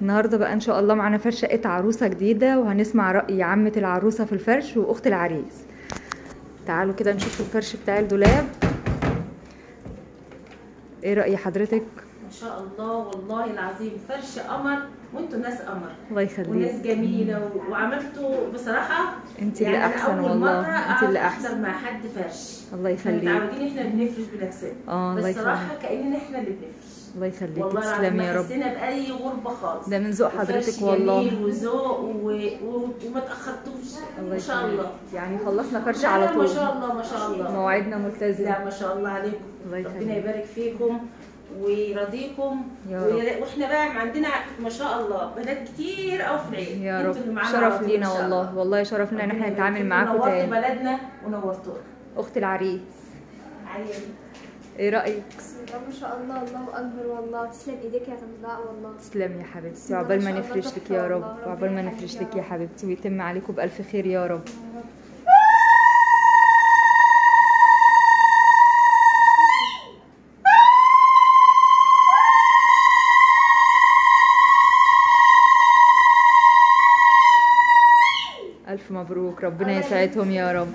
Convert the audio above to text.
النهارده بقى ان شاء الله معانا فرش شقه عروسه جديده، وهنسمع راي عمه العروسه في الفرش واخت العريس. تعالوا كده نشوف الفرش بتاع الدولاب. ايه راي حضرتك؟ ما شاء الله والله العظيم فرش قمر، وانتوا ناس قمر. الله يخليك. وناس جميله وعملتوا بصراحه. انت يعني اللي احسن أنا أول والله، مرة انت اللي أحضر احسن. مع حد فرش. الله يخليك. احنا متعودين احنا بنفرش بنفسنا. الله بس صراحه يخليك. كأننا احنا اللي بنفرش. الله يخليك، والله تسلمي يا العظيم ما رب. حسينا بأي غربة خالص. ده من ذوق حضرتك والله. جميل وذوق وما تأخرتوش. الله ما شاء الله. يعني خلصنا فرش لا على لا طول. ما شاء الله ما شاء الله. مواعيدنا ملتزمه. لا ما شاء الله عليكم. الله يخليك. ربنا يبارك فيكم ويرضيكم يا رب. واحنا بقى عندنا ما شاء الله بنات كتير قوي في العيد. يا انتوا رب، اللي معانا شرف على طول لينا إن شاء والله. الله. والله شرف لنا ان احنا نتعامل معاكم نورتوا تاني. بلدنا ونورتونا. اخت العريس، عيني. ايه رايك؟ بسم الله ما شاء الله، الله اكبر والله. تسلم ايديك يا غمزاء والله. تسلمي يا حبيبتي، بسم الله وعقبال ما ما شاء الله نفرش لك تحفة يا رب، والله. وعقبال ما ربنا نفرش يخليك لك يا يا رب. حبيبتي، ويتم عليكم بألف خير يا رب. ألف مبروك، ربنا يسعدهم يا رب.